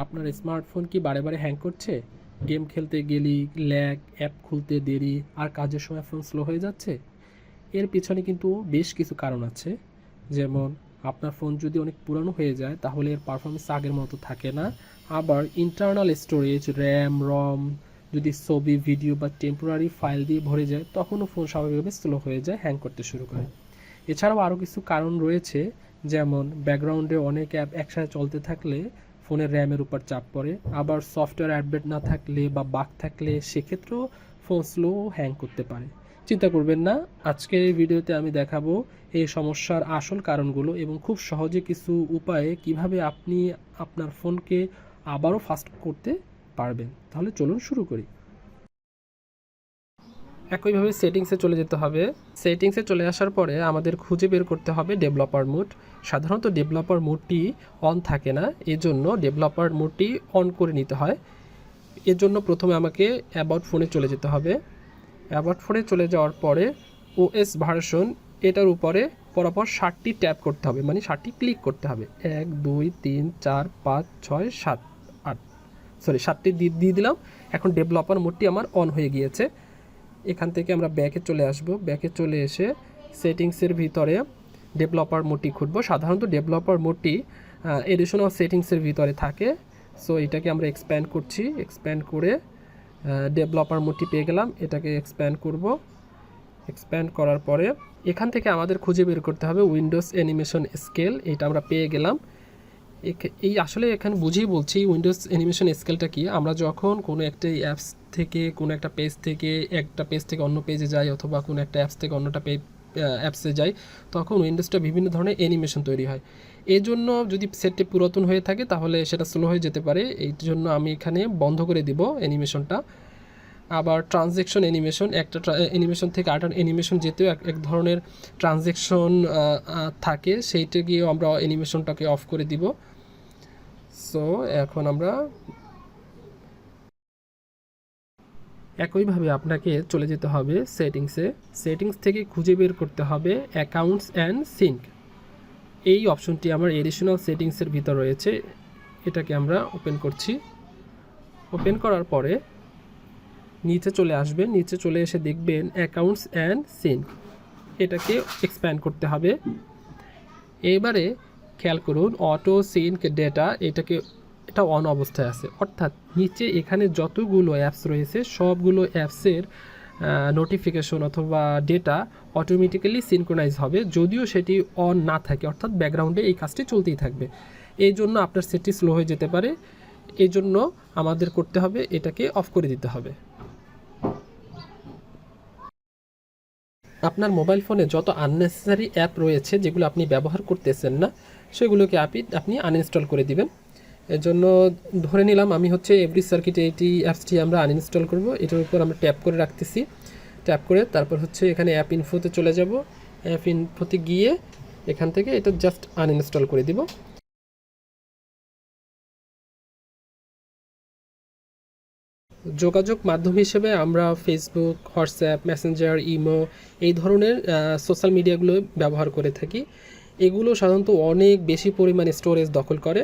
আপনার স্মার্টফোন কি বারে বারে হ্যাং করছে? গেম খেলতে গেলেই ল্যাগ, অ্যাপ খুলতে দেরি আর কাজের সময় ফোন স্লো হয়ে যাচ্ছে? এর পিছনে কিন্তু বেশ কিছু কারণ আছে। যেমন আপনার ফোন যদি অনেক পুরানো হয়ে যায় তাহলে এর পারফরমেন্স আগের মতো থাকে না। আবার ইন্টারনাল স্টোরেজ, র্যাম, রম যদি ছবি, ভিডিও বা টেম্পোরারি ফাইল দিয়ে ভরে যায় তখনও ফোন স্বাভাবিকভাবে স্লো হয়ে যায়, হ্যাং করতে শুরু করে। এছাড়াও আরও কিছু কারণ রয়েছে, যেমন ব্যাকগ্রাউন্ডে অনেক অ্যাপ একসাথে চলতে থাকলে ফোনের র্যামের উপর চাপ পড়ে। আবার সফটওয়্যার আপডেট না থাকলে বা বাগ থাকলে সেক্ষেত্রেও ফোন স্লো হ্যাং করতে পারে। চিন্তা করবেন না, আজকের এই ভিডিওতে আমি দেখাবো এই সমস্যার আসল কারণগুলো এবং খুব সহজে কিছু উপায়ে কিভাবে আপনি আপনার ফোনকে আবারও ফাস্ট করতে পারবেন। তাহলে চলুন শুরু করি। একইভাবে সেটিংসে চলে যেতে হবে। সেটিংসে চলে আসার পরে আমাদের খুঁজে বের করতে হবে ডেভেলপার মোড। সাধারণত ডেভেলপার মোডটি অন থাকে না, এজন্য ডেভেলপার মোডটি অন করে নিতে হয়। এর জন্য প্রথমে আমাকে অ্যাবাউট ফোনে চলে যেতে হবে। অ্যাবাউট ফোনে চলে যাওয়ার পরে ওএস ভার্সন এটার উপরে পরপর 7টি ট্যাপ করতে হবে, মানে 7টি ক্লিক করতে হবে। 1 2 3 4 5 6 7 8, সরি 7টি দিয়ে দিলাম। এখন ডেভেলপার মোডটি আমার অন হয়ে গিয়েছে। এখান থেকে আমরা ব্যাকে চলে আসব। ব্যাকে চলে এসে সেটিংসের ভিতরে ডেভেলপার মোডটি খুঁজব। সাধারণত ডেভেলপার মোডটি এডিশনাল সেটিংসের ভিতরে থাকে। সো এটাকে আমরা এক্সপ্যান্ড করছি। এক্সপ্যান্ড করে ডেভেলপার মোডটি পেয়ে গেলাম। এটাকে এক্সপ্যান্ড করব। এক্সপ্যান্ড করার পরে এখান থেকে আমাদের খুঁজে বের করতে হবে উইন্ডোজ অ্যানিমেশন স্কেল। এটা আমরা পেয়ে গেলাম। এই আসলে এখানে বুঝিয়ে বলছি উইন্ডোজ অ্যানিমেশন স্কেলটা কি। আমরা যখন কোনো একটা অ্যাপস থেকে কোনো একটা পেজ থেকে অন্য পেজে যাই অথবা কোনো একটা অ্যাপস থেকে অন্যটা অ্যাপসে যাই, তখন উইন্ডোজটা বিভিন্ন ধরনের অ্যানিমেশন তৈরি হয়। এই জন্য যদি সেটটি পুরাতন হয়ে থাকে তাহলে সেটা স্লো হয়ে যেতে পারে। এই জন্য আমি এখানে বন্ধ করে দিব অ্যানিমেশনটা। আবার ট্রানজ্যাকশন অ্যানিমেশন, একটা অ্যানিমেশন থেকে আরেকটা অ্যানিমেশন যেতেও এক ধরনের ট্রানজ্যাকশন থাকে, সেইটা গিয়েও আমরা অ্যানিমেশনটাকে অফ করে দিব। সো এখন আমরা একইভাবে আপনাকে চলে যেতে হবে সেটিংসে। সেটিংস থেকে খুঁজে বের করতে হবে অ্যাকাউন্টস অ্যান্ড সিঙ্ক। এই অপশনটি আমার এডিশনাল সেটিংসের ভিতর রয়েছে। এটাকে আমরা ওপেন করছি। ওপেন করার পরে নিচে চলে আসবেন। নিচে চলে এসে দেখবেন অ্যাকাউন্টস অ্যান্ড সিঙ্ক, এটাকে এক্সপ্যান্ড করতে হবে। এবারে খেয়াল করুন অটো সিঙ্ক ডেটা, এটা অন অবস্থায় আছে, অর্থাৎ নিচে এখানে যতগুলো অ্যাপস রয়েছে সবগুলো অ্যাপসের নোটিফিকেশন অথবা ডেটা অটোমেটিক্যালি সিনক্রোনাইজ হবে, যদিও সেটি অন না থাকে, অর্থাৎ ব্যাকগ্রাউন্ডে এই কাজটি চলতেই থাকবে। এই জন্য আপনার সেটটি স্লো হয়ে যেতে পারে। এই জন্য আমাদের করতে হবে এটাকে অফ করে দিতে হবে। আপনার মোবাইল ফোনে যত আননেসেসারি অ্যাপ রয়েছে যেগুলো আপনি ব্যবহার করতেছেন না সেগুলোকে আপনি আনইনস্টল করে দিবেন। এর জন্য ধরে নিলাম আমি হচ্ছে এভরি সার্কিটে এইটি অ্যাপসটি আমরা আনইনস্টল করব। এটার উপর আমরা ট্যাপ করে রাখতেছি। ট্যাপ করে তারপর হচ্ছে এখানে অ্যাপ ইনফোতে চলে যাব। অ্যাপ ইনফোতে গিয়ে এখান থেকে এটা জাস্ট আনইনস্টল করে দিব। যোগাযোগ মাধ্যম হিসেবে আমরা ফেসবুক, হোয়াটসঅ্যাপ, মেসেঞ্জার, ইমো এই ধরনের সোশ্যাল মিডিয়াগুলো ব্যবহার করে থাকি। এগুলো সাধারণত অনেক বেশি পরিমাণে স্টোরেজ দখল করে।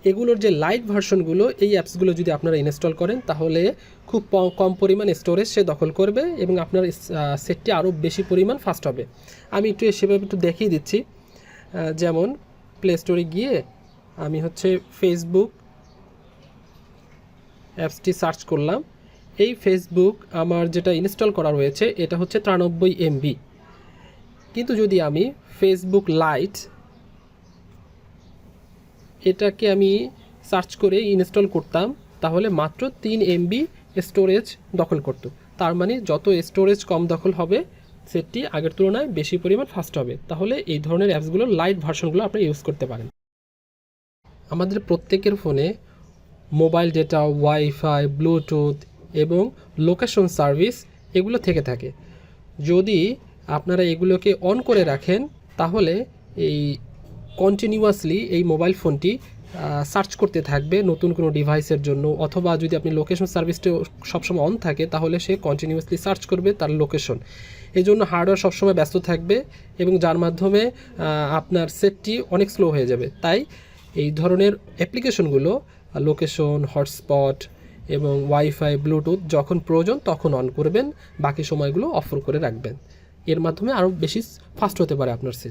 এগুলোর যে লাইট ভার্সনগুলো, এই অ্যাপসগুলো যদি আপনারা ইনস্টল করেন তাহলে খুব কম পরিমাণ স্টোরেজ সে দখল করবে এবং আপনার সেটটি আরও বেশি পরিমাণ ফাস্ট হবে। আমি সেভাবে একটু দেখিয়ে দিচ্ছি। যেমন প্লে স্টোরে গিয়ে আমি হচ্ছে ফেসবুক অ্যাপসটি সার্চ করলাম। এই ফেসবুক আমার যেটা ইনস্টল করা রয়েছে এটা হচ্ছে 93 MB, কিন্তু যদি আমি ফেসবুক লাইট এটাকে আমি সার্চ করে ইনস্টল করতাম তাহলে মাত্র 3 MB স্টোরেজ দখল করত। তার মানে যত স্টোরেজ কম দখল হবে সেটটি আগের তুলনায় বেশি পরিমাণ ফাস্ট হবে। তাহলে এই ধরনের অ্যাপসগুলো লাইট ভার্সনগুলো আপনি ইউজ করতে পারেন। আমাদের প্রত্যেকের ফোনে মোবাইল ডেটা, ওয়াইফাই, ব্লুটুথ এবং লোকেশন সার্ভিস এগুলো থেকে থাকে। যদি আপনারা এগুলোকে অন করে রাখেন তাহলে এই কন্টিনিউয়াসলি এই মোবাইল ফোনটি সার্চ করতে থাকবে নতুন কোনো ডিভাইসের জন্য, অথবা যদি আপনি লোকেশন সার্ভিসটা সবসময় অন থাকে তাহলে সে কন্টিনিউয়াসলি সার্চ করবে তার লোকেশন। এই জন্য হার্ডওয়্যার সবসময় ব্যস্ত থাকবে এবং যার মাধ্যমে আপনার সেটটি অনেক স্লো হয়ে যাবে। তাই এই ধরনের অ্যাপ্লিকেশনগুলো লোকেশন, হটস্পট এবং ওয়াইফাই, ব্লুটুথ যখন প্রয়োজন তখন অন করবেন, বাকি সময়গুলো অফ করে রাখবেন। এর মাধ্যমে আরও বেশি ফাস্ট হতে পারে আপনার সেট।